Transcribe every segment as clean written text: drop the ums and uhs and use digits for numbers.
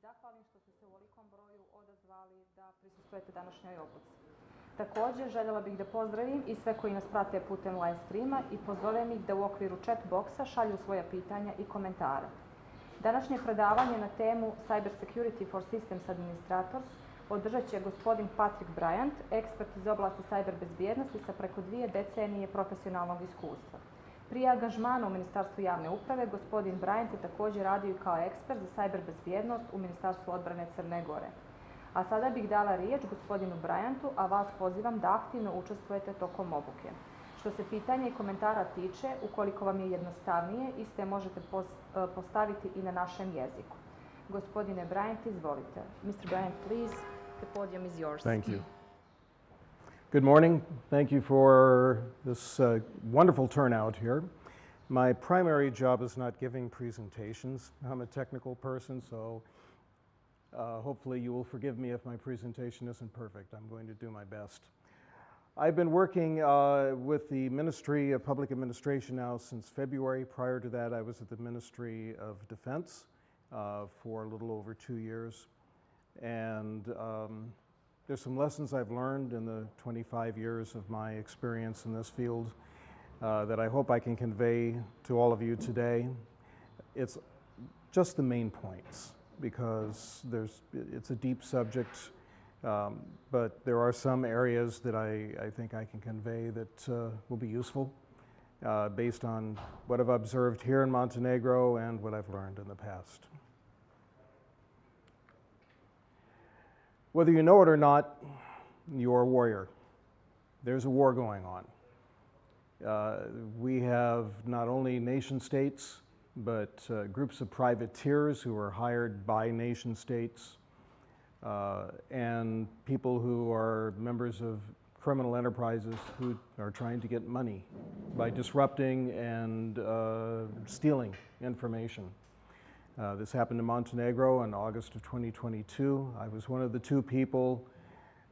zahvalim što ste se u ovolikom broju odazvali da prisustvujete današnjoj obuci. Također, željela bih da pozdravim i sve koji nas prate putem live streama i pozovem ih da u okviru chat boxa šalju svoja pitanja i komentare. Današnje predavanje na temu Cyber Security for Systems Administrators održat će gospodin Patrick Bryant, ekspert iz oblasti cyber bezbjednosti sa preko 2 decenije profesionalnog iskustva. Prije angažmana u Ministarstvu javne uprave, gospodin Bryant je također radio i kao ekspert za cyber bezbjednost u Ministarstvu odbrane Crne Gore. A sada bih dala riječ gospodinu Bryantu, a vas pozivam da aktivno učestvujete tokom obuke. Što se pitanja i komentara tiče, ukoliko vam je jednostavnije, iste možete postaviti i na našem jeziku. Gospodine Bryant, izvolite. Mr. Bryant, please, the podium is yours. Thank you. Good morning. Thank you for this wonderful turnout here. My primary job is not giving presentations. I'm a technical person, so hopefully you will forgive me if my presentation isn't perfect. I'm going to do my best. I've been working with the Ministry of Public Administration now since February. Prior to that, I was at the Ministry of Defense for a little over 2 years. And there's some lessons I've learned in the 25 years of my experience in this field that I hope I can convey to all of you today. It's just the main points, because it's a deep subject, but there are some areas that I think I can convey that will be useful based on what I've observed here in Montenegro and what I've learned in the past. Whether you know it or not, you're a warrior. There's a war going on. We have not only nation states, but groups of privateers who are hired by nation states, and people who are members of criminal enterprises who are trying to get money by disrupting and stealing information. This happened in Montenegro in August of 2022. I was one of the 2 people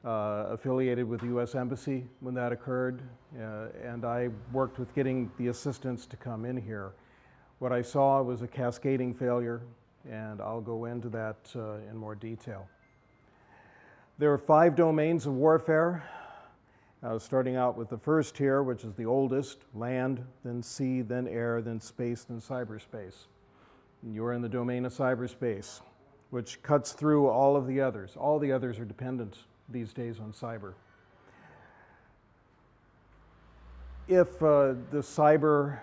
affiliated with the U.S. Embassy when that occurred, and I worked with getting the assistance to come in here. What I saw was a cascading failure, and I'll go into that in more detail. There are 5 domains of warfare, starting out with the first here, which is the oldest: land, then sea, then air, then space, then cyberspace. You're in the domain of cyberspace, which cuts through all of the others. All the others are dependent these days on cyber. If the cyber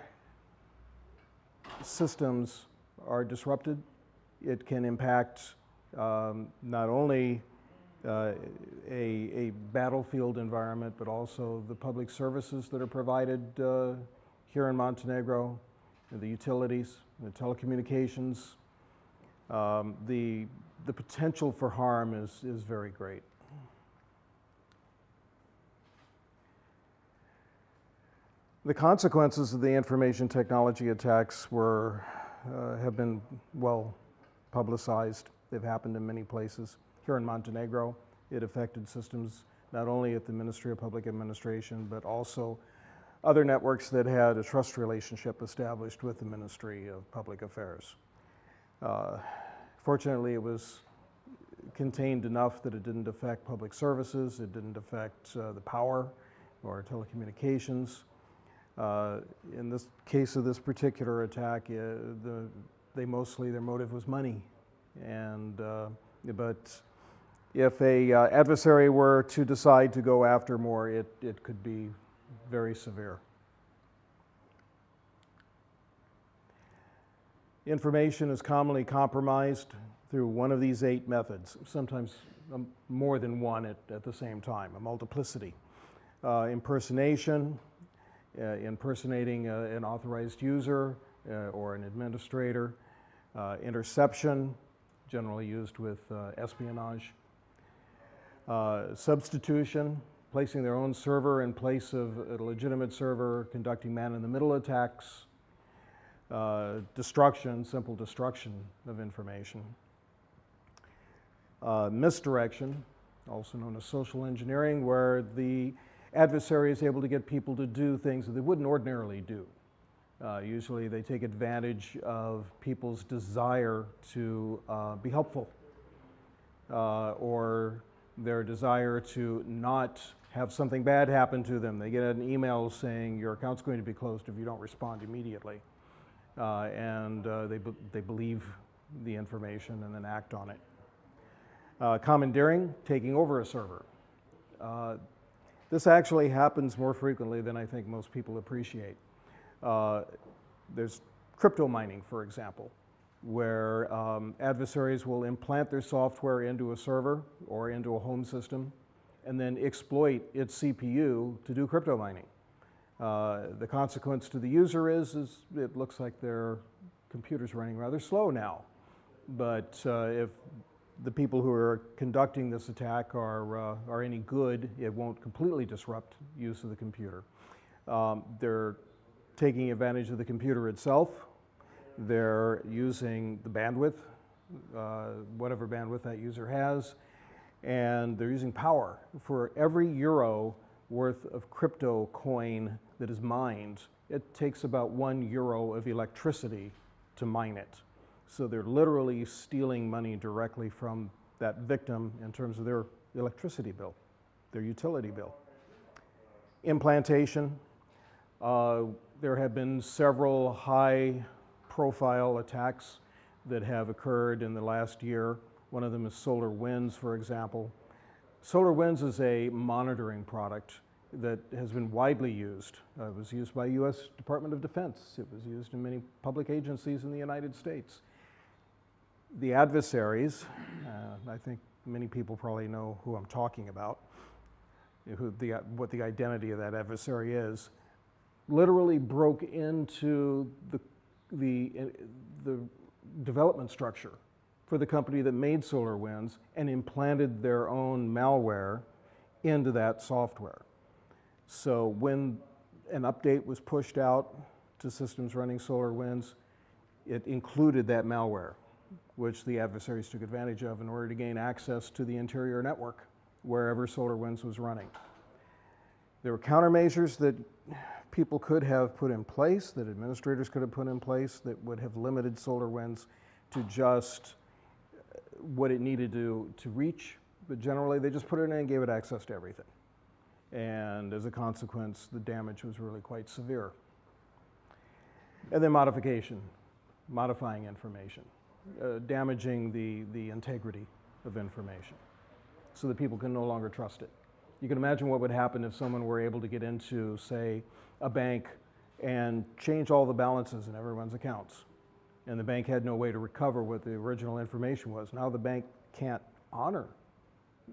systems are disrupted, it can impact not only a battlefield environment, but also the public services that are provided here in Montenegro, the utilities, the telecommunications. The potential for harm is very great. The consequences of the information technology attacks have been well publicized. They've happened in many places. Here in Montenegro, it affected systems not only at the Ministry of Public Administration, but also other networks that had a trust relationship established with the Ministry of Public Affairs. Fortunately, it was contained enough that it didn't affect public services, it didn't affect the power or telecommunications. In this case of this particular attack, their motive was money. But if a adversary were to decide to go after more, it could be very severe. Information is commonly compromised through one of these 8 methods, sometimes more than one at the same time, a multiplicity. Impersonation, impersonating an authorized user or an administrator. Interception, generally used with espionage. Substitution, placing their own server in place of a legitimate server, conducting man-in-the-middle attacks. Destruction, simple destruction of information. Misdirection, also known as social engineering, where the adversary is able to get people to do things that they wouldn't ordinarily do. Usually they take advantage of people's desire to be helpful or their desire to not have something bad happen to them. They get an email saying your account's going to be closed if you don't respond immediately. They believe the information and then act on it. Commandeering, taking over a server. This actually happens more frequently than I think most people appreciate. There's crypto mining, for example, where adversaries will implant their software into a server or into a home system and then exploit its CPU to do crypto mining. The consequence to the user is it looks like their computer's running rather slow now. But if the people who are conducting this attack are any good, it won't completely disrupt use of the computer. They're taking advantage of the computer itself. They're using the bandwidth, whatever bandwidth that user has, and they're using power. For every euro worth of crypto coin that is mined, it takes about 1 euro of electricity to mine it. So they're literally stealing money directly from that victim in terms of their electricity bill, their utility bill. Implantation. There have been several high-profile attacks that have occurred in the last year. One of them is SolarWinds, for example. SolarWinds is a monitoring product that has been widely used. It was used by U.S. Department of Defense. It was used in many public agencies in the United States. The adversaries, I think many people probably know who I'm talking about, what the identity of that adversary is, literally broke into the development structure for the company that made SolarWinds and implanted their own malware into that software. So when an update was pushed out to systems running SolarWinds, it included that malware, which the adversaries took advantage of in order to gain access to the interior network wherever SolarWinds was running. There were countermeasures that people could have put in place, that administrators could have put in place, that would have limited SolarWinds to just what it needed to reach, but generally they just put it in and gave it access to everything. And as a consequence, the damage was really quite severe. And then modification, modifying information, damaging the integrity of information so that people can no longer trust it. You can imagine what would happen if someone were able to get into, say, a bank and change all the balances in everyone's accounts. And the bank had no way to recover what the original information was. Now the bank can't honor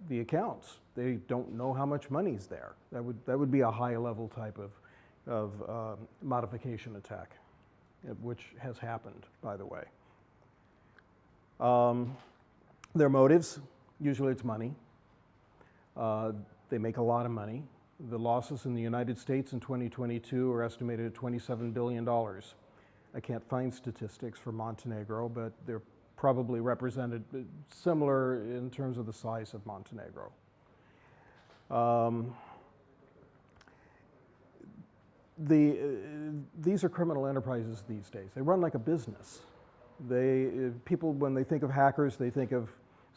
the accounts. They don't know how much money's there. That would be a high-level type of modification attack, which has happened, by the way. Their motives, usually it's money. They make a lot of money. The losses in the United States in 2022 are estimated at $27 billion. I can't find statistics for Montenegro, but they're probably represented similar in terms of the size of Montenegro. These are criminal enterprises these days. They run like a business. People, when they think of hackers, they think of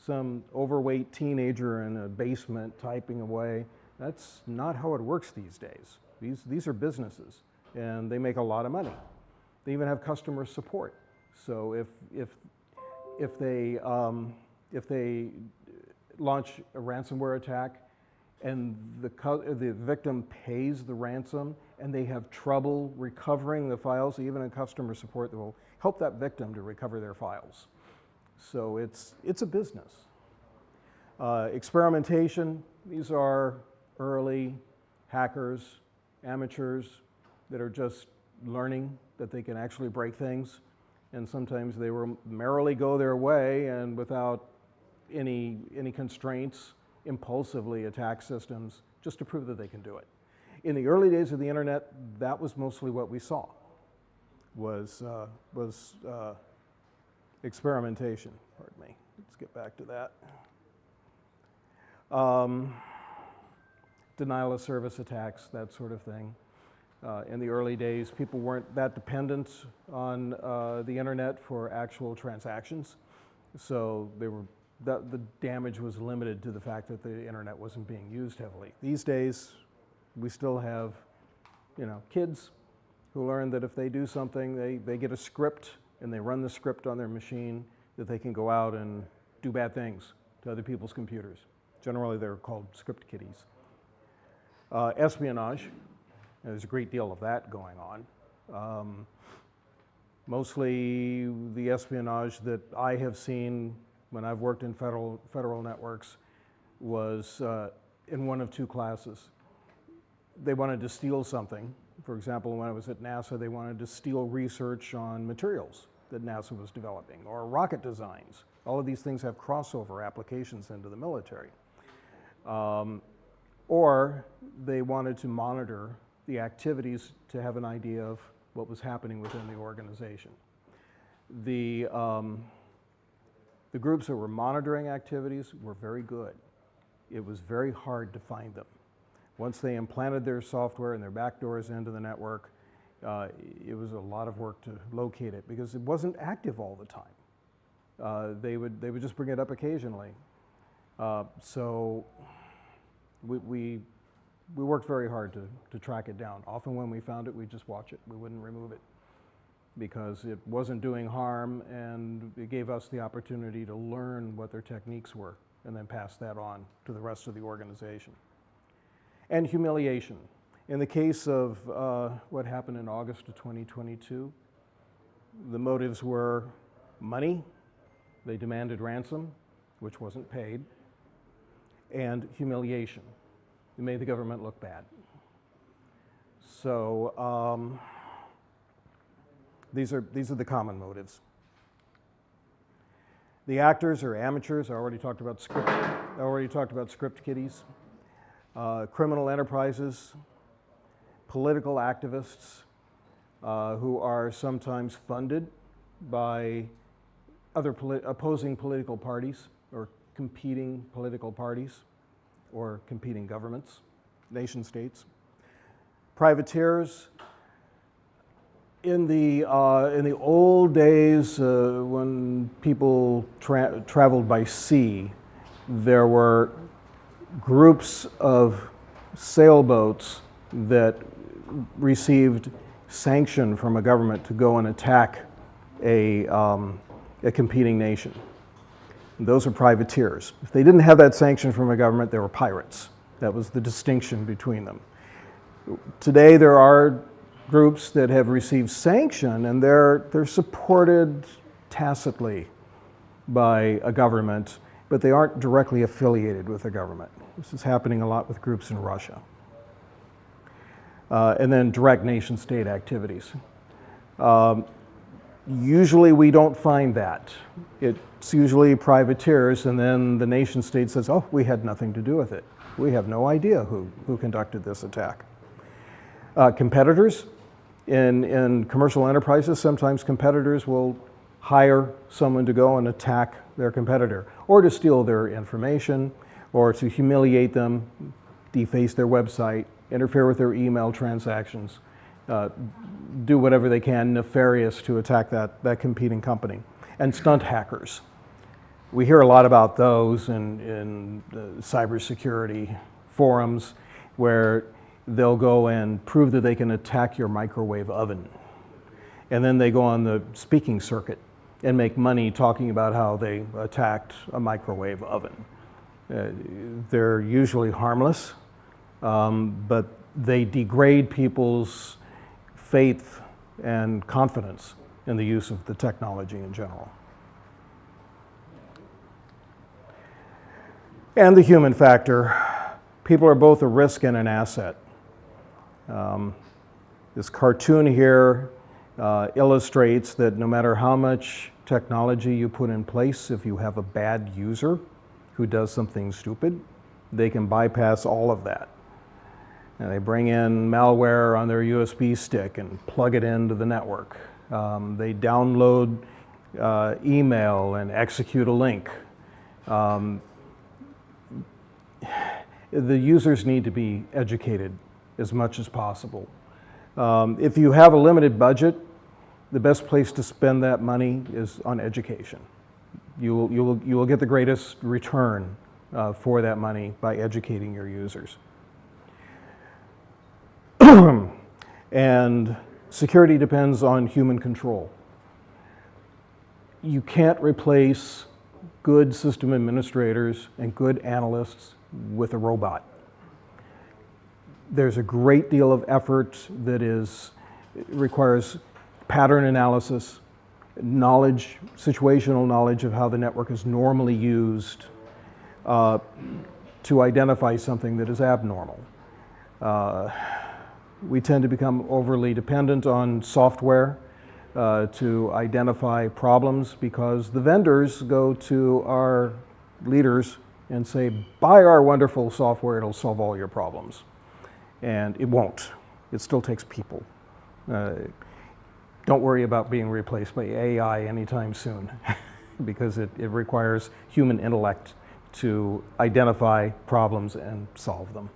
some overweight teenager in a basement typing away. That's not how it works these days. These are businesses, and they make a lot of money. They even have customer support. So if they launch a ransomware attack and the victim pays the ransom and they have trouble recovering the files, even in customer support, that will help that victim to recover their files. So it's a business. Experimentation, these are early hackers, amateurs that are just learning that they can actually break things. And sometimes they will merrily go their way and without any constraints, impulsively attack systems just to prove that they can do it. In the early days of the internet, that was mostly what we saw, was experimentation. Pardon me. Let's get back to that. Denial of service attacks, that sort of thing. In the early days, people weren't that dependent on the internet for actual transactions, so they were the damage was limited to the fact that the internet wasn't being used heavily. These days, we still have, kids who learn that if they do something, they get a script and they run the script on their machine, that they can go out and do bad things to other people's computers. Generally, they're called script kiddies. Espionage, there's a great deal of that going on. Mostly the espionage that I have seen when I've worked in federal networks was in one of two classes. They wanted to steal something. For example, when I was at NASA, they wanted to steal research on materials that NASA was developing, or rocket designs. All of these things have crossover applications into the military. Or they wanted to monitor the activities to have an idea of what was happening within the organization. The groups that were monitoring activities were very good. It was very hard to find them. Once they implanted their software and their backdoors into the network, it was a lot of work to locate it because it wasn't active all the time. They would just bring it up occasionally. So we worked very hard to track it down. Often when we found it, we'd just watch it. We wouldn't remove it because it wasn't doing harm, and it gave us the opportunity to learn what their techniques were and then pass that on to the rest of the organization. And humiliation. In the case of what happened in August of 2022, the motives were money. They demanded ransom, which wasn't paid, and humiliation. It made the government look bad. So these are the common motives. The actors are amateurs. I already talked about script kiddies. Criminal enterprises, political activists who are sometimes funded by other opposing political parties or competing political parties or competing governments, nation states. Privateers. In the old days when people traveled by sea, there were groups of sailboats that received sanction from a government to go and attack a competing nation. And those are privateers. If they didn't have that sanction from a government, they were pirates. That was the distinction between them. Today there are groups that have received sanction, and they're supported tacitly by a government, but they aren't directly affiliated with the government. This is happening a lot with groups in Russia. And then direct nation-state activities. Usually we don't find that. It's usually privateers, and then the nation-state says, oh, we had nothing to do with it. We have no idea who conducted this attack. Competitors. In commercial enterprises, sometimes competitors will hire someone to go and attack their competitor, or to steal their information, or to humiliate them, deface their website, interfere with their email transactions, do whatever they can nefarious to attack that competing company. And stunt hackers. We hear a lot about those in cybersecurity forums where they'll go and prove that they can attack your microwave oven. And then they go on the speaking circuit and make money talking about how they attacked a microwave oven. They're usually harmless, but they degrade people's faith and confidence in the use of the technology in general. And the human factor. People are both a risk and an asset. This cartoon here illustrates that no matter how much technology you put in place, if you have a bad user who does something stupid, they can bypass all of that. And they bring in malware on their USB stick and plug it into the network. They download email and execute a link. The users need to be educated as much as possible. If you have a limited budget, the best place to spend that money is on education. You will get the greatest return for that money by educating your users. And security depends on human control. You can't replace good system administrators and good analysts with a robot. There's a great deal of effort that requires pattern analysis, knowledge, situational knowledge of how the network is normally used to identify something that is abnormal. We tend to become overly dependent on software to identify problems because the vendors go to our leaders and say, buy our wonderful software, it'll solve all your problems. And it won't. It still takes people. Don't worry about being replaced by AI anytime soon because it requires human intellect to identify problems and solve them.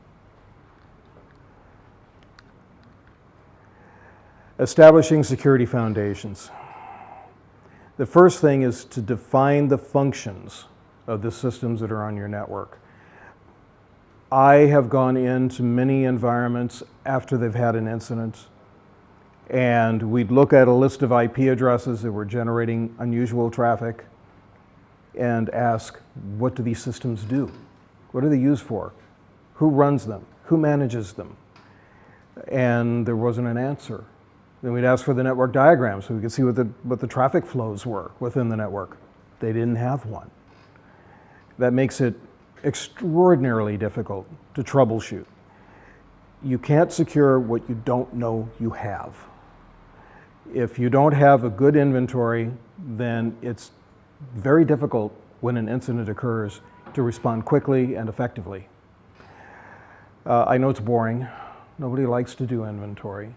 Establishing security foundations. The first thing is to define the functions of the systems that are on your network. I have gone into many environments after they've had an incident, and we'd look at a list of IP addresses that were generating unusual traffic and ask, what do these systems do? What are they used for? Who runs them? Who manages them? And there wasn't an answer. Then we'd ask for the network diagram so we could see what the traffic flows were within the network. They didn't have one. That makes it extraordinarily difficult to troubleshoot. You can't secure what you don't know you have. If you don't have a good inventory, then it's very difficult when an incident occurs to respond quickly and effectively. I know it's boring. Nobody likes to do inventory.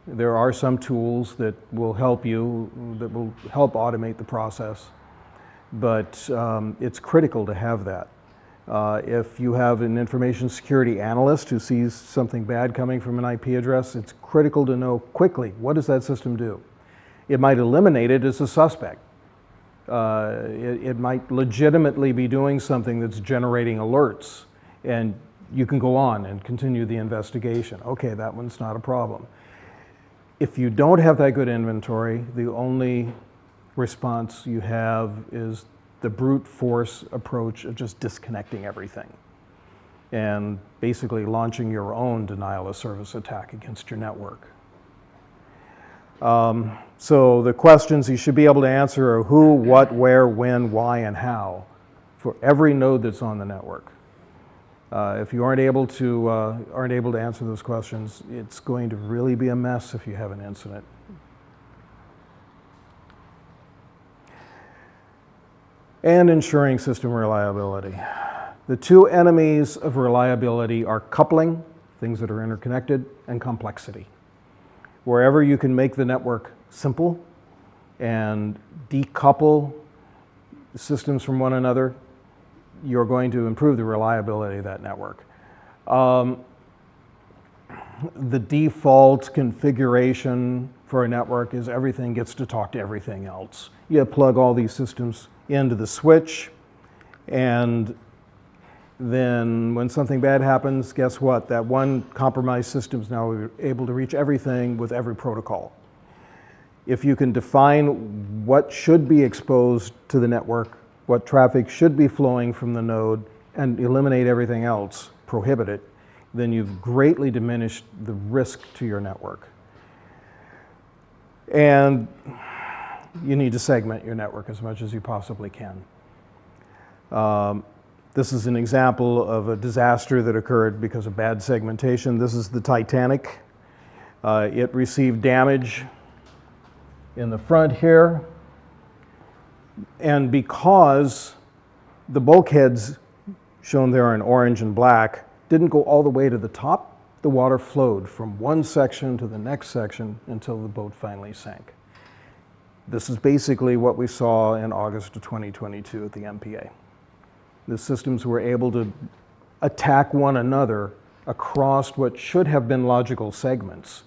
There are some tools that will help you, that will help automate the process, but it's critical to have that. If you have an information security analyst who sees something bad coming from an IP address, it's critical to know quickly, what does that system do? It might eliminate it as a suspect. It might legitimately be doing something that's generating alerts, and you can go on and continue the investigation. Okay, that one's not a problem. If you don't have that good inventory, the only response you have is the brute force approach of just disconnecting everything and basically launching your own denial of service attack against your network. So the questions you should be able to answer are who, what, where, when, why, and how for every node that's on the network. If you aren't able to answer those questions, it's going to really be a mess if you have an incident. And ensuring system reliability. The two enemies of reliability are coupling, things that are interconnected, and complexity. Wherever you can make the network simple and decouple systems from one another, you're going to improve the reliability of that network. The default configuration for a network is everything gets to talk to everything else. You plug all these systems into the switch, and then when something bad happens, guess what? That one compromised system is now able to reach everything with every protocol. If you can define what should be exposed to the network, what traffic should be flowing from the node, and eliminate everything else, prohibit it, then you've greatly diminished the risk to your network. And you need to segment your network as much as you possibly can. This is an example of a disaster that occurred because of bad segmentation. This is the Titanic. It received damage in the front here. And because the bulkheads shown there in orange and black didn't go all the way to the top, the water flowed from one section to the next section until the boat finally sank. This is basically what we saw in August of 2022 at the MPA. The systems were able to attack one another across what should have been logical segments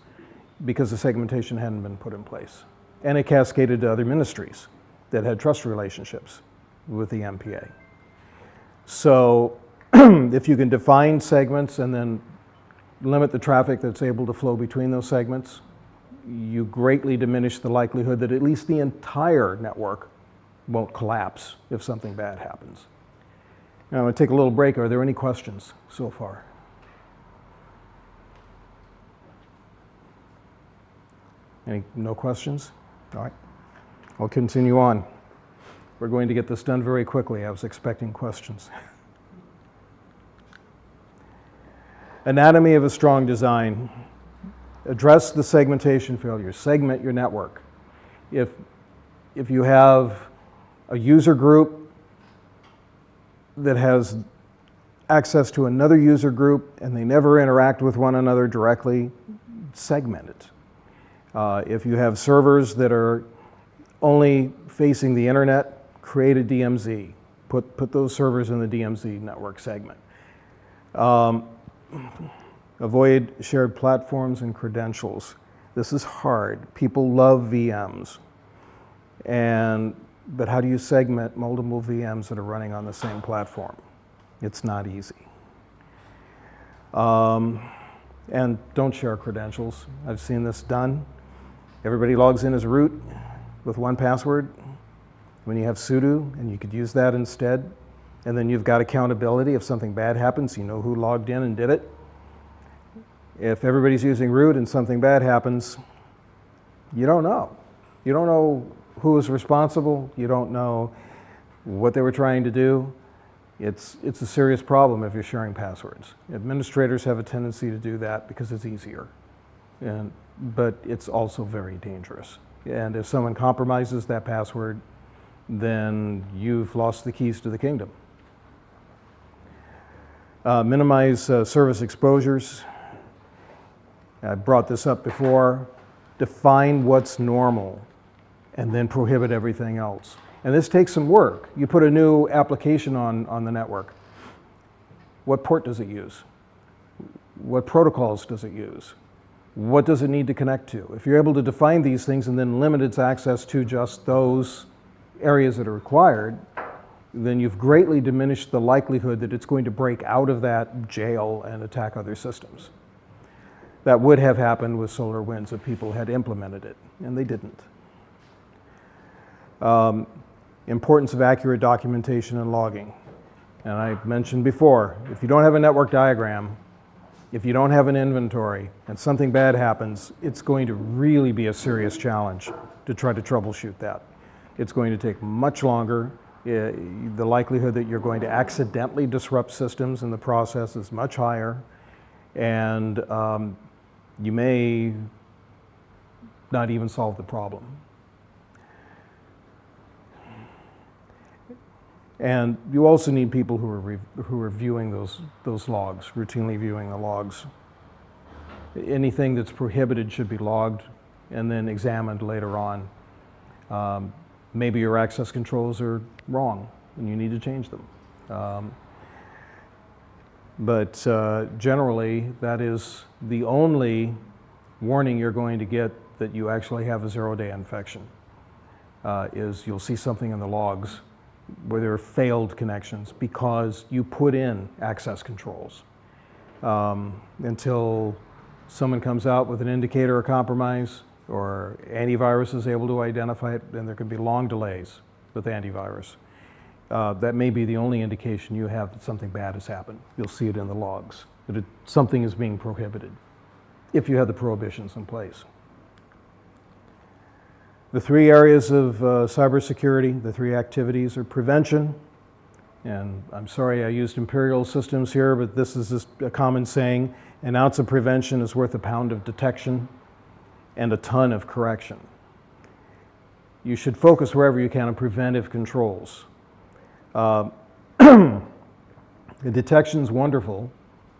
because the segmentation hadn't been put in place. And it cascaded to other ministries that had trust relationships with the MPA. So if you can define segments and then limit the traffic that's able to flow between those segments, you greatly diminish the likelihood that at least the entire network won't collapse if something bad happens. Now I'm going to take a little break. Are there any questions so far? No questions? All right. I'll continue on. We're going to get this done very quickly. I was expecting questions. Anatomy of a strong design. Address the segmentation failure. Segment your network. If you have a user group that has access to another user group and they never interact with one another directly, segment it. If you have servers that are only facing the internet, create a DMZ. Put those servers in the DMZ network segment. Avoid shared platforms and credentials. This is hard. People love VMs. But how do you segment multiple VMs that are running on the same platform? It's not easy. And don't share credentials. I've seen this done. Everybody logs in as root with one password. When you have sudo, and you could use that instead, and then you've got accountability. If something bad happens, you know who logged in and did it. If everybody's using root and something bad happens, you don't know. You don't know who was responsible. You don't know what they were trying to do. It's a serious problem if you're sharing passwords. Administrators have a tendency to do that because it's easier. But it's also very dangerous. And if someone compromises that password, then you've lost the keys to the kingdom. Minimize service exposures. I brought this up before. Define what's normal and then prohibit everything else. And this takes some work. You put a new application on the network. What port does it use? What protocols does it use? What does it need to connect to? If you're able to define these things and then limit its access to just those areas that are required, then you've greatly diminished the likelihood that it's going to break out of that jail and attack other systems. That would have happened with SolarWinds if people had implemented it, and they didn't. Importance of accurate documentation and logging. And I mentioned before, if you don't have a network diagram, if you don't have an inventory and something bad happens, it's going to really be a serious challenge to try to troubleshoot that. It's going to take much longer. The likelihood that you're going to accidentally disrupt systems in the process is much higher. And you may not even solve the problem. And you also need people who are viewing those logs, routinely viewing the logs. Anything that's prohibited should be logged and then examined later on. Maybe your access controls are wrong and you need to change them. But generally, that is the only warning you're going to get that you actually have a zero-day infection, is you'll see something in the logs where there are failed connections because you put in access controls. Until someone comes out with an indicator of compromise or antivirus is able to identify it, then there could be long delays with antivirus. That may be the only indication you have that something bad has happened. You'll see it in the logs, that something is being prohibited, if you have the prohibitions in place. The three areas of cybersecurity, the three activities are prevention, and I'm sorry I used imperial systems here, but this is just a common saying, an ounce of prevention is worth a pound of detection and a ton of correction. You should focus wherever you can on preventive controls. The detection's wonderful,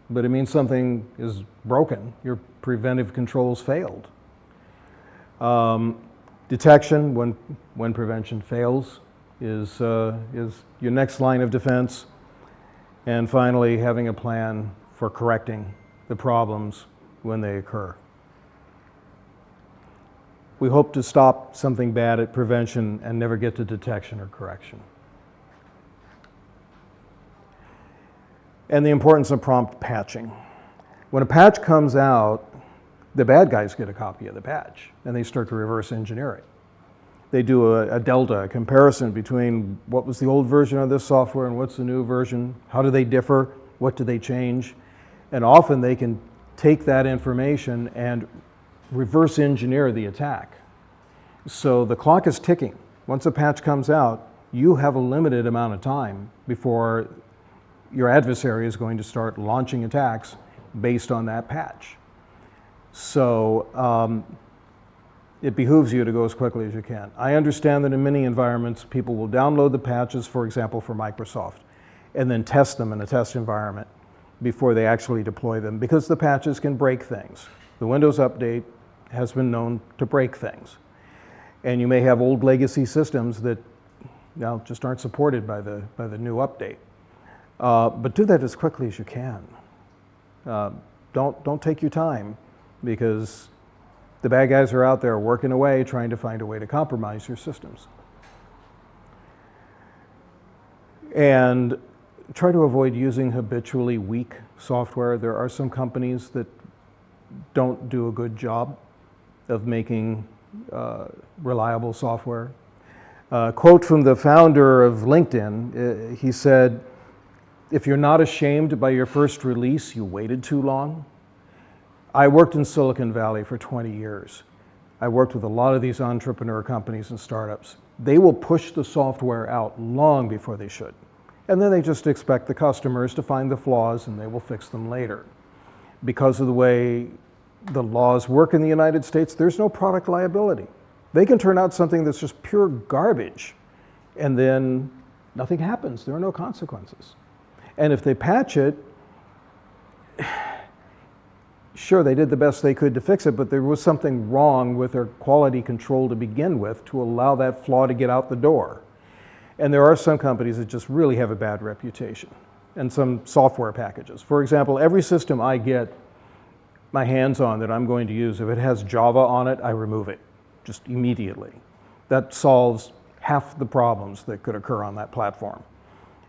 but it means something is broken. Your preventive controls failed. Detection, when prevention fails, is your next line of defense. And finally, having a plan for correcting the problems when they occur. We hope to stop something bad at prevention and never get to detection or correction. and the importance of prompt patching. When a patch comes out, the bad guys get a copy of the patch, and they start to reverse engineer it. They do a delta, a comparison between what was the old version of this software and what's the new version, how do they differ, what do they change, and often they can take that information and reverse engineer the attack. So the clock is ticking. Once a patch comes out, you have a limited amount of time before your adversary is going to start launching attacks based on that patch. So it behooves you to go as quickly as you can. I understand that in many environments, people will download the patches, for example, for Microsoft, and then test them in a test environment before they actually deploy them, because the patches can break things. The Windows update has been known to break things. And you may have old legacy systems that now just aren't supported by the new update. But do that as quickly as you can. Don't take your time, because the bad guys are out there working away trying to find a way to compromise your systems. And try to avoid using habitually weak software. There are some companies that don't do a good job of making reliable software. Quote from the founder of LinkedIn, he said, "If you're not ashamed by your first release, you waited too long." I worked in Silicon Valley for 20 years. I worked with a lot of these entrepreneur companies and startups. They will push the software out long before they should. And then they just expect the customers to find the flaws and they will fix them later. Because of the way the laws work in the United States, there's no product liability. They can turn out something that's just pure garbage, and then nothing happens. There are no consequences. And if they patch it, sure, they did the best they could to fix it, but there was something wrong with their quality control to begin with to allow that flaw to get out the door. And there are some companies that just really have a bad reputation, and some software packages. For example, every system I get my hands on that I'm going to use, if it has Java on it, I remove it just immediately. That solves half the problems that could occur on that platform.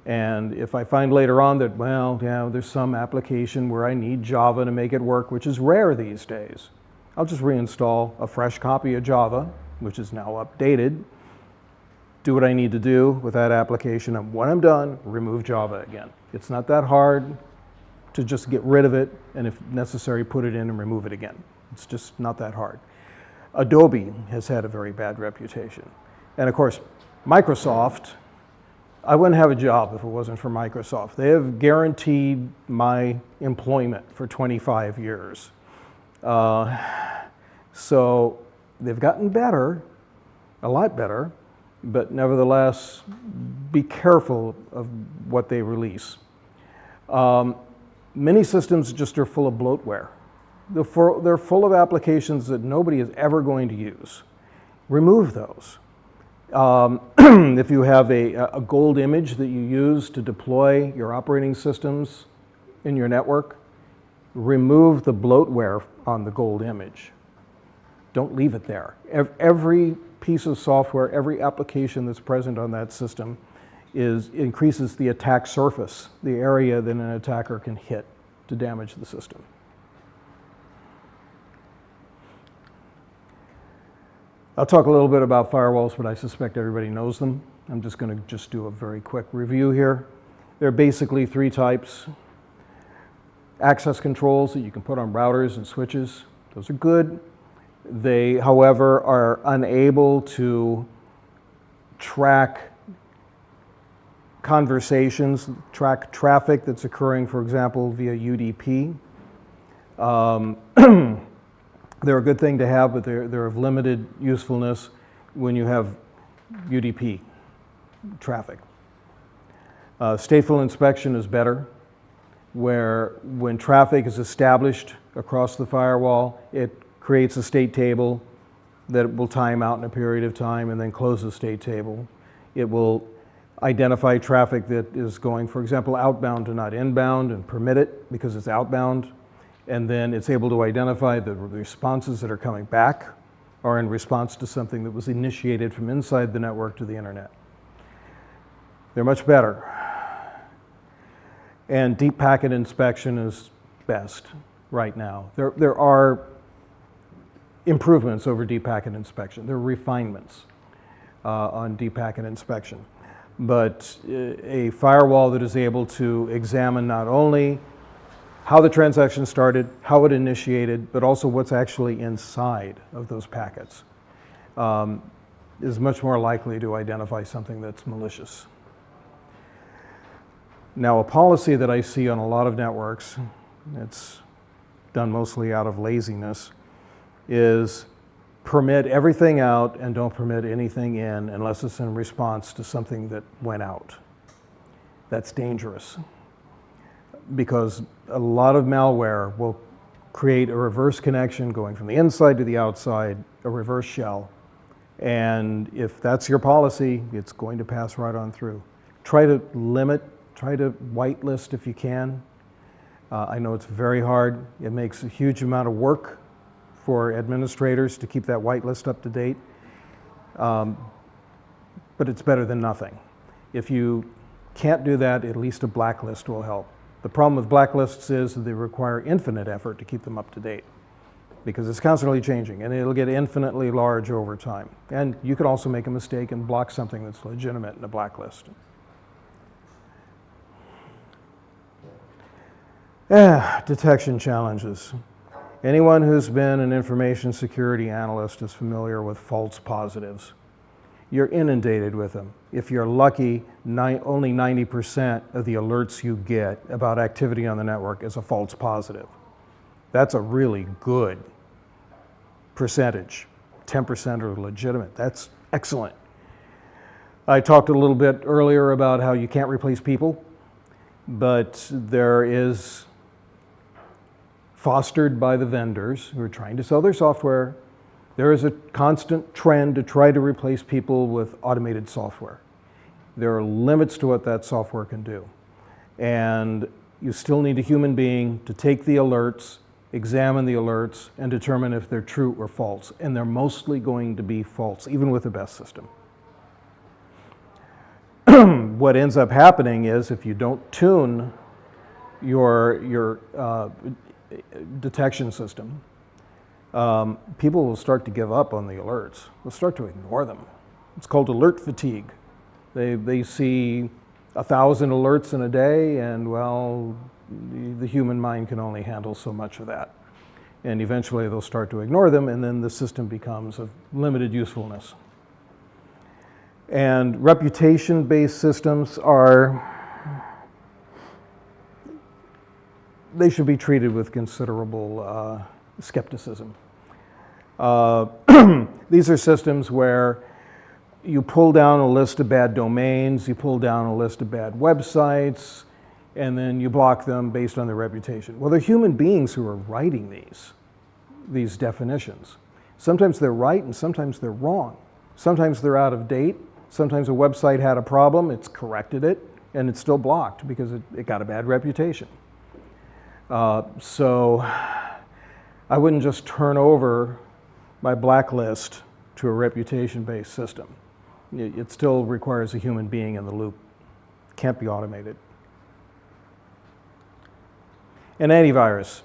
And if I find later on that, well, yeah, there's some application where I need Java to make it work, which is rare these days, I'll just reinstall a fresh copy of Java, which is now updated, do what I need to do with that application, and when I'm done, remove Java again. It's not that hard to just get rid of it, and if necessary, put it in and remove it again. It's just not that hard. Adobe has had a very bad reputation. And of course, Microsoft, I wouldn't have a job if it wasn't for Microsoft. They have guaranteed my employment for 25 years. So they've gotten better, a lot better, but nevertheless, be careful of what they release. Many systems just are full of bloatware. They're full of applications that nobody is ever going to use. Remove those. If you have a gold image that you use to deploy your operating systems in your network, remove the bloatware on the gold image. Don't leave it there. Every piece of software, every application that's present on that system increases the attack surface, the area that an attacker can hit to damage the system. I'll talk a little bit about firewalls, but I suspect everybody knows them. I'm just going to do a very quick review here. There are basically three types. Access controls that you can put on routers and switches. Those are good. They, however, are unable to track conversations, track traffic that's occurring, for example, via UDP. They're a good thing to have, but they're of limited usefulness when you have UDP traffic. Stateful inspection is better, where when traffic is established across the firewall, it creates a state table that will time out in a period of time and then close the state table. It will identify traffic that is going, for example, outbound to not inbound and permit it because it's outbound. And then it's able to identify the responses that are coming back are in response to something that was initiated from inside the network to the internet. They're much better. And deep packet inspection is best right now. There are improvements over deep packet inspection. There are refinements on deep packet inspection. But a firewall that is able to examine not only how the transaction started, how it initiated, but also what's actually inside of those packets is much more likely to identify something that's malicious. Now, a policy that I see on a lot of networks, it's done mostly out of laziness, is permit everything out and don't permit anything in unless it's in response to something that went out. That's dangerous because a lot of malware will create a reverse connection going from the inside to the outside, a reverse shell. And if that's your policy, it's going to pass right on through. Try to whitelist if you can. I know it's very hard. It makes a huge amount of work for administrators to keep that whitelist up to date. But it's better than nothing. If you can't do that, at least a blacklist will help. The problem with blacklists is that they require infinite effort to keep them up to date because it's constantly changing and it'll get infinitely large over time. And you could also make a mistake and block something that's legitimate in a blacklist. Detection challenges. Anyone who's been an information security analyst is familiar with false positives. You're inundated with them. If you're lucky, only 90% of the alerts you get about activity on the network is a false positive. That's a really good percentage. 10% are legitimate. That's excellent. I talked a little bit earlier about how you can't replace people, but there is, fostered by the vendors who are trying to sell their software, there is a constant trend to try to replace people with automated software. There are limits to what that software can do. And you still need a human being to take the alerts, examine the alerts, and determine if they're true or false. And they're mostly going to be false, even with the best system. What ends up happening is if you don't tune your detection system, people will start to give up on the alerts. They'll start to ignore them. It's called alert fatigue. They see 1,000 alerts in a day, and well, the human mind can only handle so much of that. And eventually they'll start to ignore them, and then the system becomes of limited usefulness. And reputation-based systems they should be treated with considerable skepticism. These are systems where you pull down a list of bad domains, you pull down a list of bad websites, and then you block them based on their reputation. Well, they're human beings who are writing these definitions. Sometimes they're right and sometimes they're wrong. Sometimes they're out of date. Sometimes a website had a problem, it's corrected it, and it's still blocked because it got a bad reputation. So I wouldn't just turn over my blacklist to a reputation-based system. It still requires a human being in the loop. Can't be automated. And antivirus.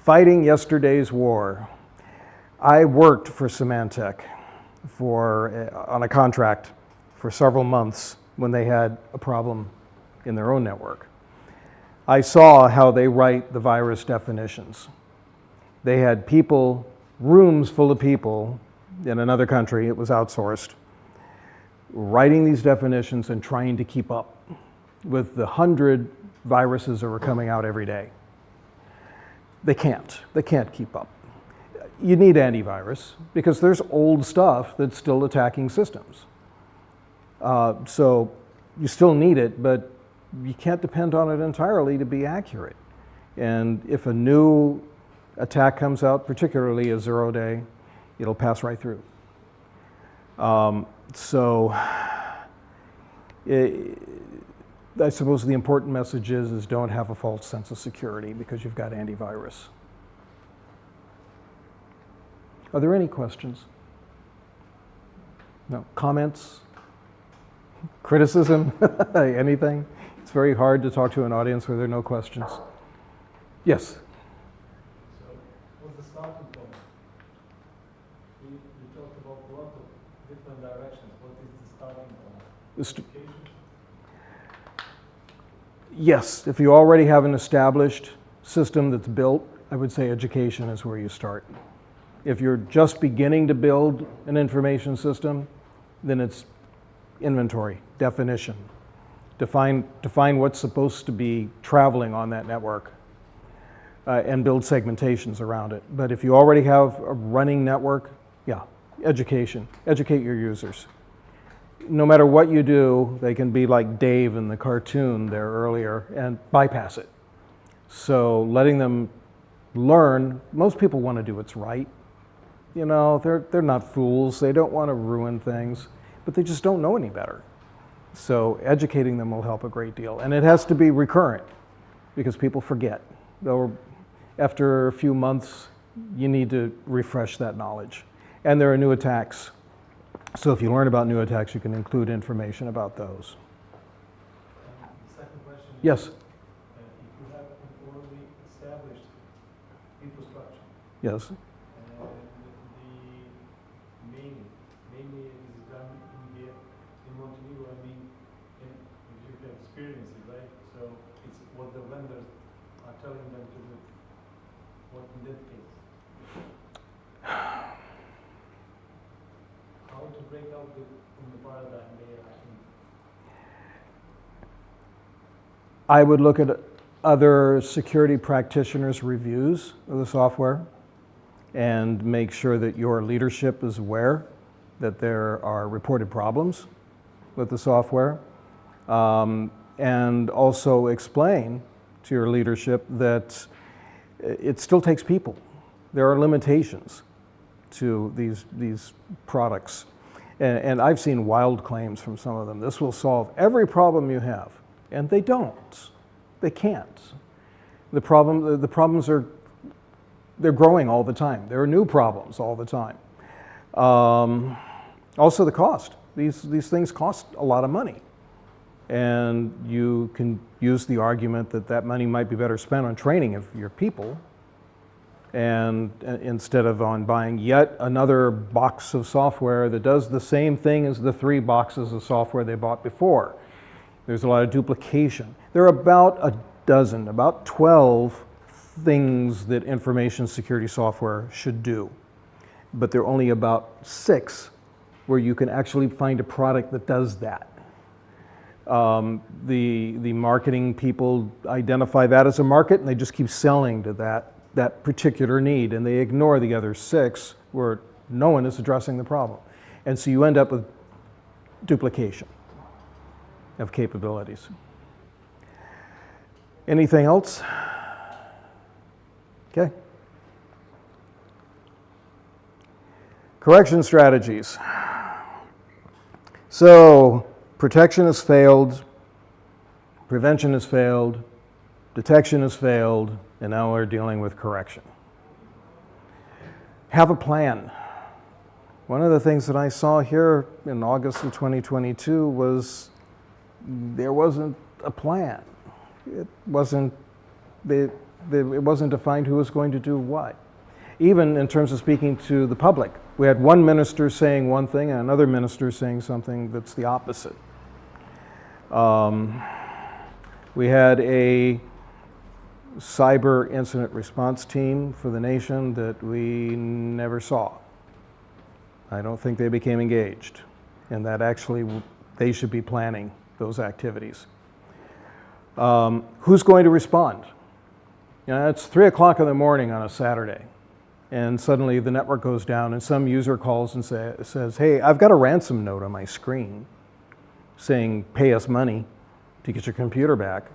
Fighting yesterday's war. I worked for Symantec on a contract for several months when they had a problem in their own network. I saw how they write the virus definitions. They had people, rooms full of people in another country, it was outsourced, writing these definitions and trying to keep up with the 100 viruses that were coming out every day. They can't keep up. You need antivirus because there's old stuff that's still attacking systems. So you still need it, but you can't depend on it entirely to be accurate. And if a new attack comes out, particularly a 0-day, it'll pass right through. I suppose the important message is don't have a false sense of security because you've got antivirus. Are there any questions? No? Comments? Criticism? Anything? It's very hard to talk to an audience where there are no questions. Yes? So, what's the starting point? We talked about a lot of different directions. What is the starting point? Education? Yes, if you already have an established system that's built, I would say education is where you start. If you're just beginning to build an information system, then it's inventory, definition. Define what's supposed to be traveling on that network and build segmentations around it. But if you already have a running network, yeah, education. Educate your users. No matter what you do, they can be like Dave in the cartoon there earlier and bypass it. So letting them learn, most people want to do what's right. You know, they're not fools. They don't want to ruin things, but they just don't know any better. So educating them will help a great deal. And it has to be recurrent because people forget. After a few months, you need to refresh that knowledge. And there are new attacks. So if you learn about new attacks, you can include information about those. The second question is, Yes? if you have an already established infrastructure, Yes? and mainly it is done in Montenegro, I mean, if you have experiences, right? So it's what the vendors are telling them to do. What in that case? How to break out from the paradigm they are in? I would look at other security practitioners' reviews of the software and make sure that your leadership is aware that there are reported problems with the software, and also explain to your leadership that it still takes people. There are limitations to these products. And I've seen wild claims from some of them. This will solve every problem you have. And they don't. They can't. The problems are, they're growing all the time. There are new problems all the time. Also the cost. These things cost a lot of money. And you can use the argument that that money might be better spent on training of your people and instead of on buying yet another box of software that does the same thing as the 3 boxes of software they bought before. There's a lot of duplication. There are about 12 things that information security software should do, but there are only about 6 where you can actually find a product that does that. The marketing people identify that as a market and they just keep selling to that particular need, and they ignore the other 6 where no one is addressing the problem. And so you end up with duplication of capabilities. Anything else? Okay. Correction strategies. So protection has failed, prevention has failed, detection has failed, and now we're dealing with correction. Have a plan. One of the things that I saw here in August of 2022 was there wasn't a plan. It wasn't defined who was going to do what. Even in terms of speaking to the public, we had one minister saying one thing and another minister saying something that's the opposite. We had a cyber incident response team for the nation that we never saw. I don't think they became engaged, and that actually they should be planning those activities. Who's going to respond? You know, it's 3 o'clock in the morning on a Saturday, and suddenly the network goes down and some user calls and says, hey, I've got a ransom note on my screen saying pay us money to get your computer back.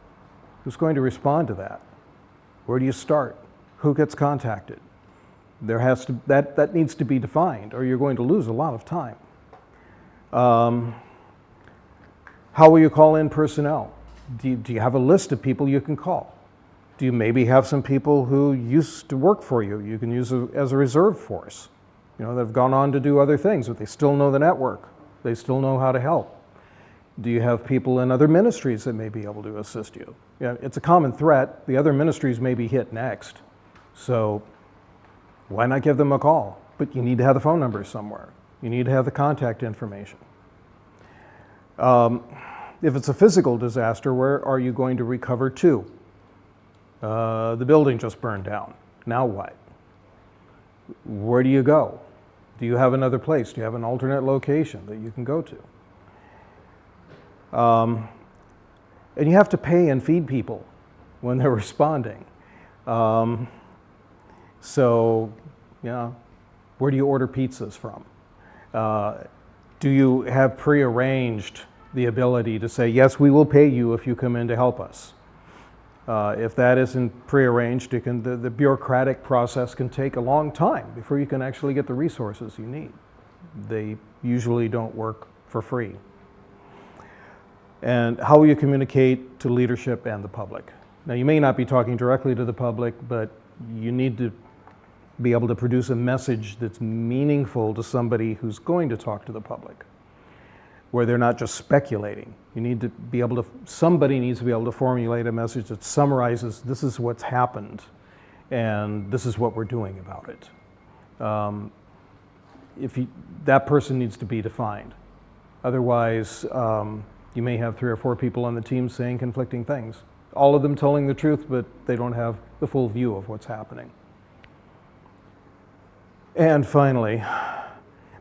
Who's going to respond to that? Where do you start? Who gets contacted? That needs to be defined, or you're going to lose a lot of time. How will you call in personnel? Do you have a list of people you can call? Do you maybe have some people who used to work for you can use as a reserve force? You know, they've gone on to do other things, but they still know the network. They still know how to help. Do you have people in other ministries that may be able to assist you? Yeah, it's a common threat. The other ministries may be hit next. So why not give them a call? But you need to have the phone numbers somewhere. You need to have the contact information. If it's a physical disaster, where are you going to recover to? The building just burned down. Now what? Where do you go? Do you have another place? Do you have an alternate location that you can go to? And you have to pay and feed people when they're responding. So, yeah, where do you order pizzas from? Do you have prearranged the ability to say, yes, we will pay you if you come in to help us? If that isn't prearranged, the bureaucratic process can take a long time before you can actually get the resources you need. They usually don't work for free. And how will you communicate to leadership and the public? Now, you may not be talking directly to the public, but you need to be able to produce a message that's meaningful to somebody who's going to talk to the public, where they're not just speculating. You need to be able to, somebody needs to be able to formulate a message that summarizes, this is what's happened, and this is what we're doing about it. That person needs to be defined. Otherwise, you may have 3 or 4 people on the team saying conflicting things. All of them telling the truth, but they don't have the full view of what's happening. And finally,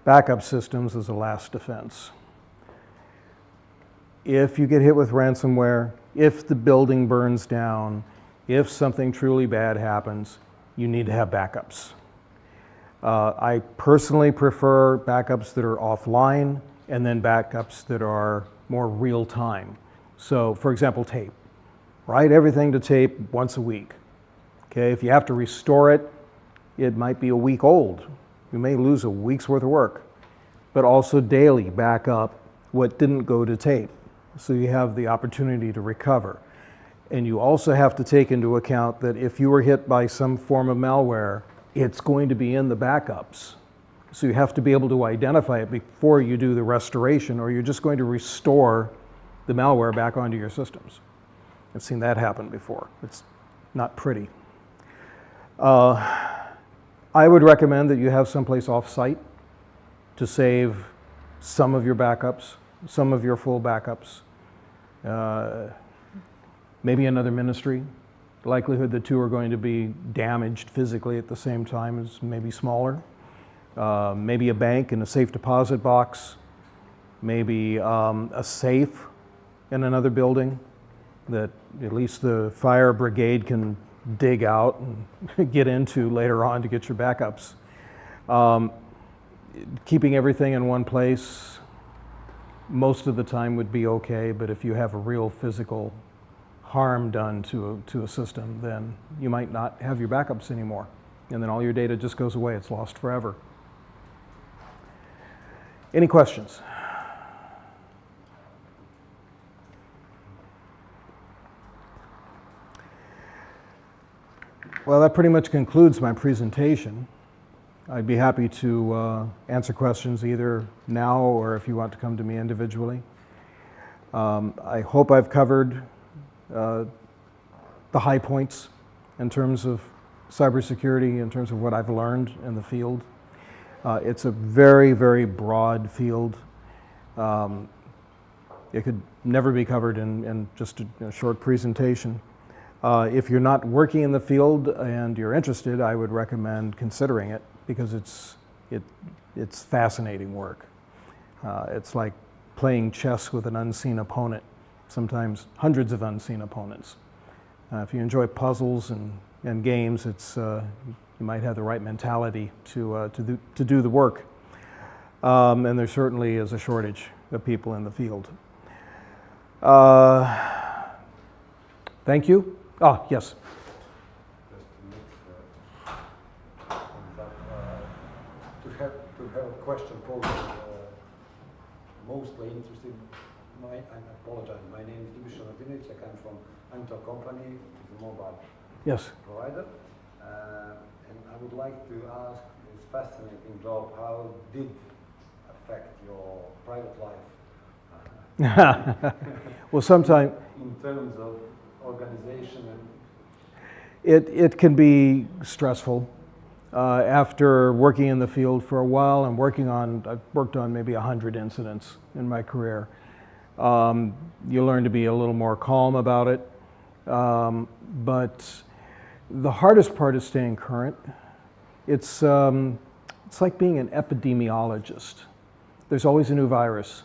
backup systems as a last defense. If you get hit with ransomware, if the building burns down, if something truly bad happens, you need to have backups. I personally prefer backups that are offline and then backups that are more real time. So, for example, tape. Write everything to tape once a week. Okay, if you have to restore it, it might be a week old. You may lose a week's worth of work. But also daily back up what didn't go to tape, so you have the opportunity to recover. And you also have to take into account that if you were hit by some form of malware, it's going to be in the backups. So you have to be able to identify it before you do the restoration, or you're just going to restore the malware back onto your systems. I've seen that happen before. It's not pretty. I would recommend that you have someplace off-site to save some of your backups, some of your full backups. Maybe another ministry. The likelihood the two are going to be damaged physically at the same time is maybe smaller. Maybe a bank and a safe deposit box. Maybe a safe in another building that at least the fire brigade can dig out and get into later on to get your backups. Keeping everything in one place most of the time would be okay, but if you have a real physical harm done to a system, then you might not have your backups anymore. And then all your data just goes away. It's lost forever. Any questions? Well, that pretty much concludes my presentation. I'd be happy to answer questions either now or if you want to come to me individually. I hope I've covered the high points in terms of cybersecurity, in terms of what I've learned in the field. It's a very, very broad field. It could never be covered in just a short presentation. If you're not working in the field and you're interested, I would recommend considering it because it's fascinating work. It's like playing chess with an unseen opponent, sometimes hundreds of unseen opponents. If you enjoy puzzles and games, you might have the right mentality to do the work. And there certainly is a shortage of people in the field. Thank you. Ah, yes. To have a question posed, mostly interested. I apologize. My name is Digitalna akademija. I come from Anto company, it's a mobile provider, and I would like to ask this fascinating job. How did affect your private life? Well, sometimes in terms of organization and it can be stressful. After working in the field for a while and I've worked on maybe 100 incidents in my career. You learn to be a little more calm about it. But the hardest part is staying current. It's like being an epidemiologist. There's always a new virus.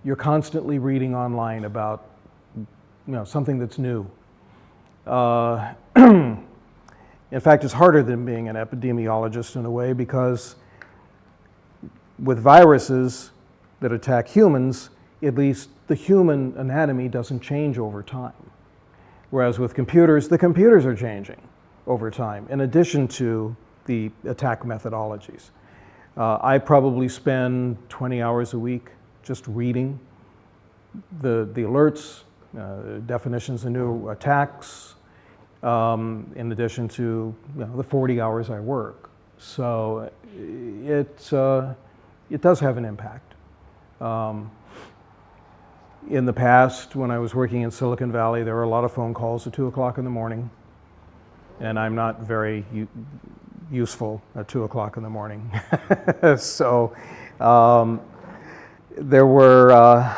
You're constantly reading online about something that's new. In fact, it's harder than being an epidemiologist in a way, because with viruses that attack humans, at least the human anatomy doesn't change over time. Whereas with computers, the computers are changing over time, in addition to the attack methodologies. I probably spend 20 hours a week just reading the alerts, definitions of new attacks, in addition to the 40 hours I work. So it does have an impact. In the past, when I was working in Silicon Valley, there were a lot of phone calls at 2 o'clock in the morning, and I'm not very useful at 2 o'clock in the morning. So there were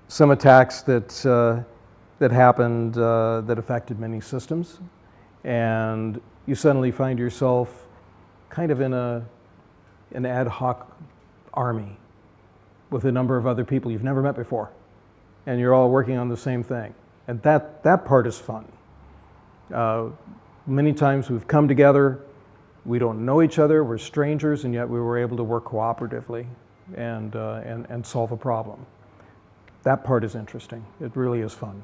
some attacks that happened that affected many systems, and you suddenly find yourself kind of in an ad hoc army with a number of other people you've never met before, and you're all working on the same thing, and that part is fun. Many times we've come together, we don't know each other, we're strangers, and yet we were able to work cooperatively and solve a problem. That part is interesting. It really is fun.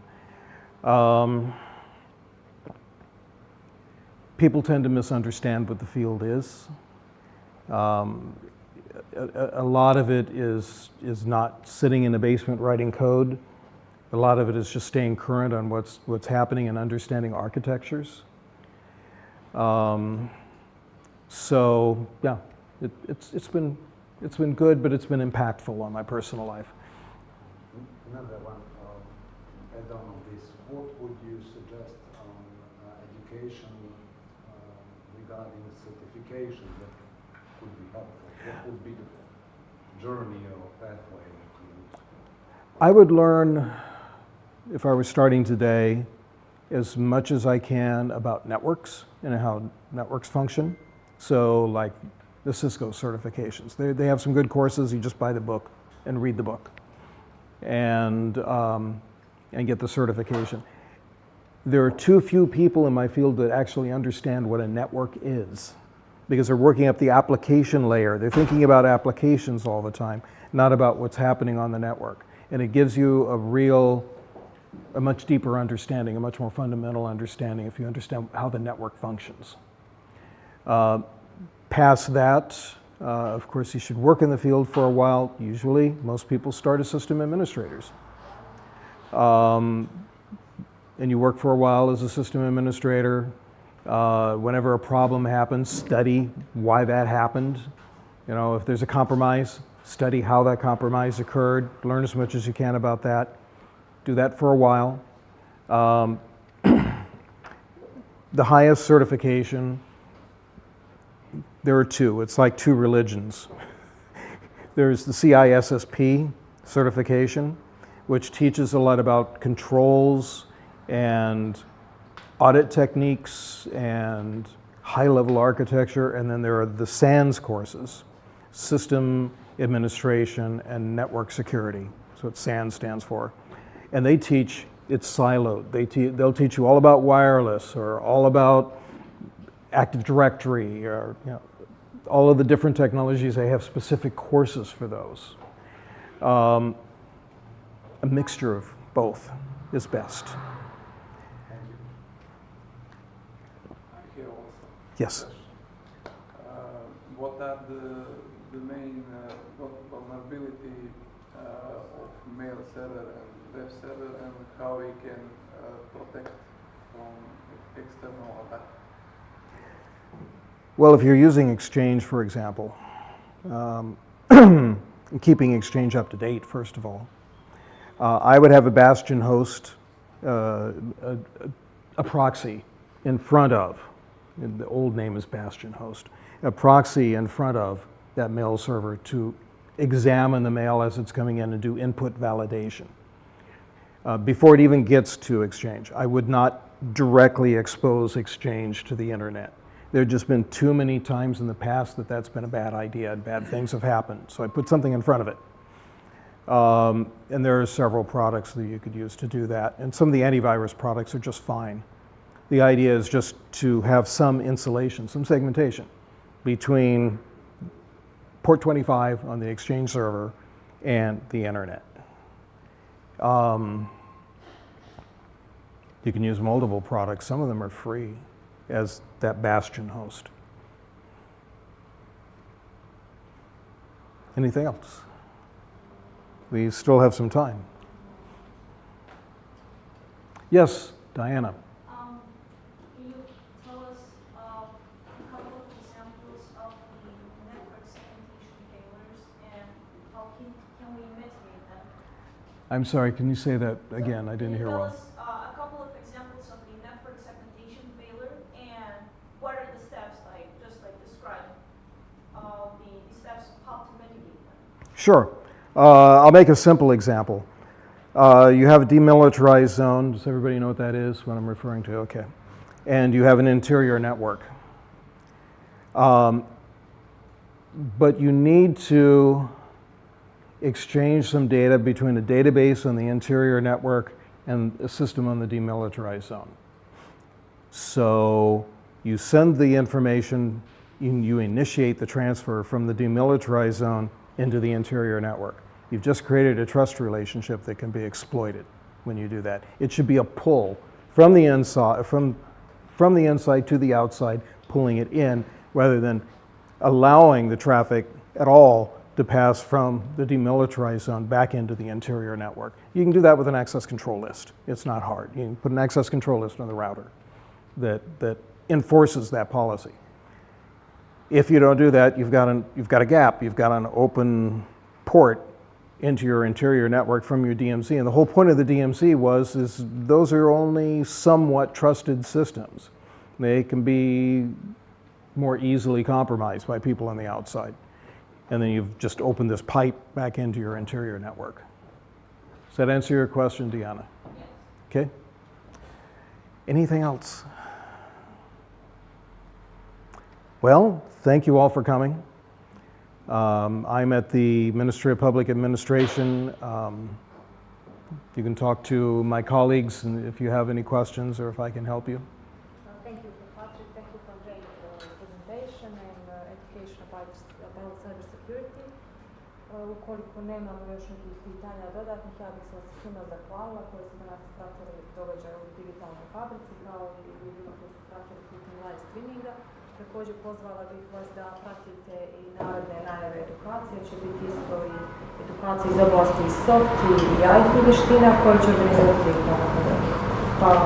People tend to misunderstand what the field is. A lot of it is not sitting in a basement writing code. A lot of it is just staying current on what's happening and understanding architectures. So yeah, it's been good, but it's been impactful on my personal life. Another one, add on this, what would you suggest on education regarding certification that could be helpful? What would be the journey or pathway? I would learn, if I were starting today, as much as I can about networks and how networks function. So like the Cisco certifications. They have some good courses. You just buy the book and read the book and get the certification. There are too few people in my field that actually understand what a network is, because they're working up the application layer. They're thinking about applications all the time, not about what's happening on the network. And it gives you a much deeper understanding, a much more fundamental understanding if you understand how the network functions. Past that, of course, you should work in the field for a while. Usually, most people start as system administrators. And you work for a while as a system administrator. Whenever a problem happens, study why that happened. If there's a compromise, study how that compromise occurred. Learn as much as you can about that. Do that for a while. The highest certification, there are two. It's like two religions. There's the CISSP certification, which teaches a lot about controls and audit techniques and high-level architecture. And then there are the SANS courses, System Administration and Network Security. That's what SANS stands for. And they teach, it's siloed. They'll teach you all about wireless or all about Active Directory or all of the different technologies. They have specific courses for those. A mixture of both is best. Yes. What are the main vulnerability of mail server and web server, and how we can protect from external attack? Well, if you're using Exchange, for example, keeping Exchange up to date, first of all, I would have a bastion host, a proxy in front of, the old name is bastion host, a proxy in front of that mail server to examine the mail as it's coming in and do input validation. Before it even gets to Exchange, I would not directly expose Exchange to the internet. There have just been too many times in the past that that's been a bad idea and bad things have happened. So I put something in front of it. And there are several products that you could use to do that. And some of the antivirus products are just fine. The idea is just to have some insulation, some segmentation between port 25 on the Exchange server and the internet. You can use multiple products. Some of them are free as that bastion host. Anything else? We still have some time. Yes, Diana. Can you tell us a couple of examples of the network segmentation failures and how can we mitigate them? I'm sorry, can you say that again? I didn't hear well. Can you tell us a couple of examples of the network segmentation failure and what are the steps, just describe the steps of how to mitigate them? Sure. I'll make a simple example. You have a demilitarized zone. Does everybody know what that is, what I'm referring to? Okay. And you have an interior network. But you need to exchange some data between a database on the interior network and a system on the demilitarized zone. So you send the information, you initiate the transfer from the demilitarized zone into the interior network. You've just created a trust relationship that can be exploited when you do that. It should be a pull from the inside, from the inside to the outside, pulling it in, rather than allowing the traffic at all to pass from the demilitarized zone back into the interior network. You can do that with an access control list. It's not hard. You can put an access control list on the router that enforces that policy. If you don't do that, you've got a gap. You've got an open port into your interior network from your DMZ. And the whole point of the DMZ is those are only somewhat trusted systems. They can be more easily compromised by people on the outside. And then you've just opened this pipe back into your interior network. Does that answer your question, Deanna? Yes. Okay. Anything else? Well, thank you all for coming. I'm at the Ministry of Public Administration. You can talk to my colleagues if you have any questions or if I can help you. Thank you, Patrick. Thank you for the presentation and education about cybersecurity. Ukoliko nemamo još nekih pitanja dodatnih, ja bih se vas svima zahvalila koji su danas pratili događaje u digitalnoj fabrici, kao i ljudima koji su pratili putem live streaminga. Također pozvala bih vas da pratite i naredne najave edukacije, će biti isto i edukacije iz oblasti soft i IT vještina koje će organizirati Digitalna akademija. Hvala.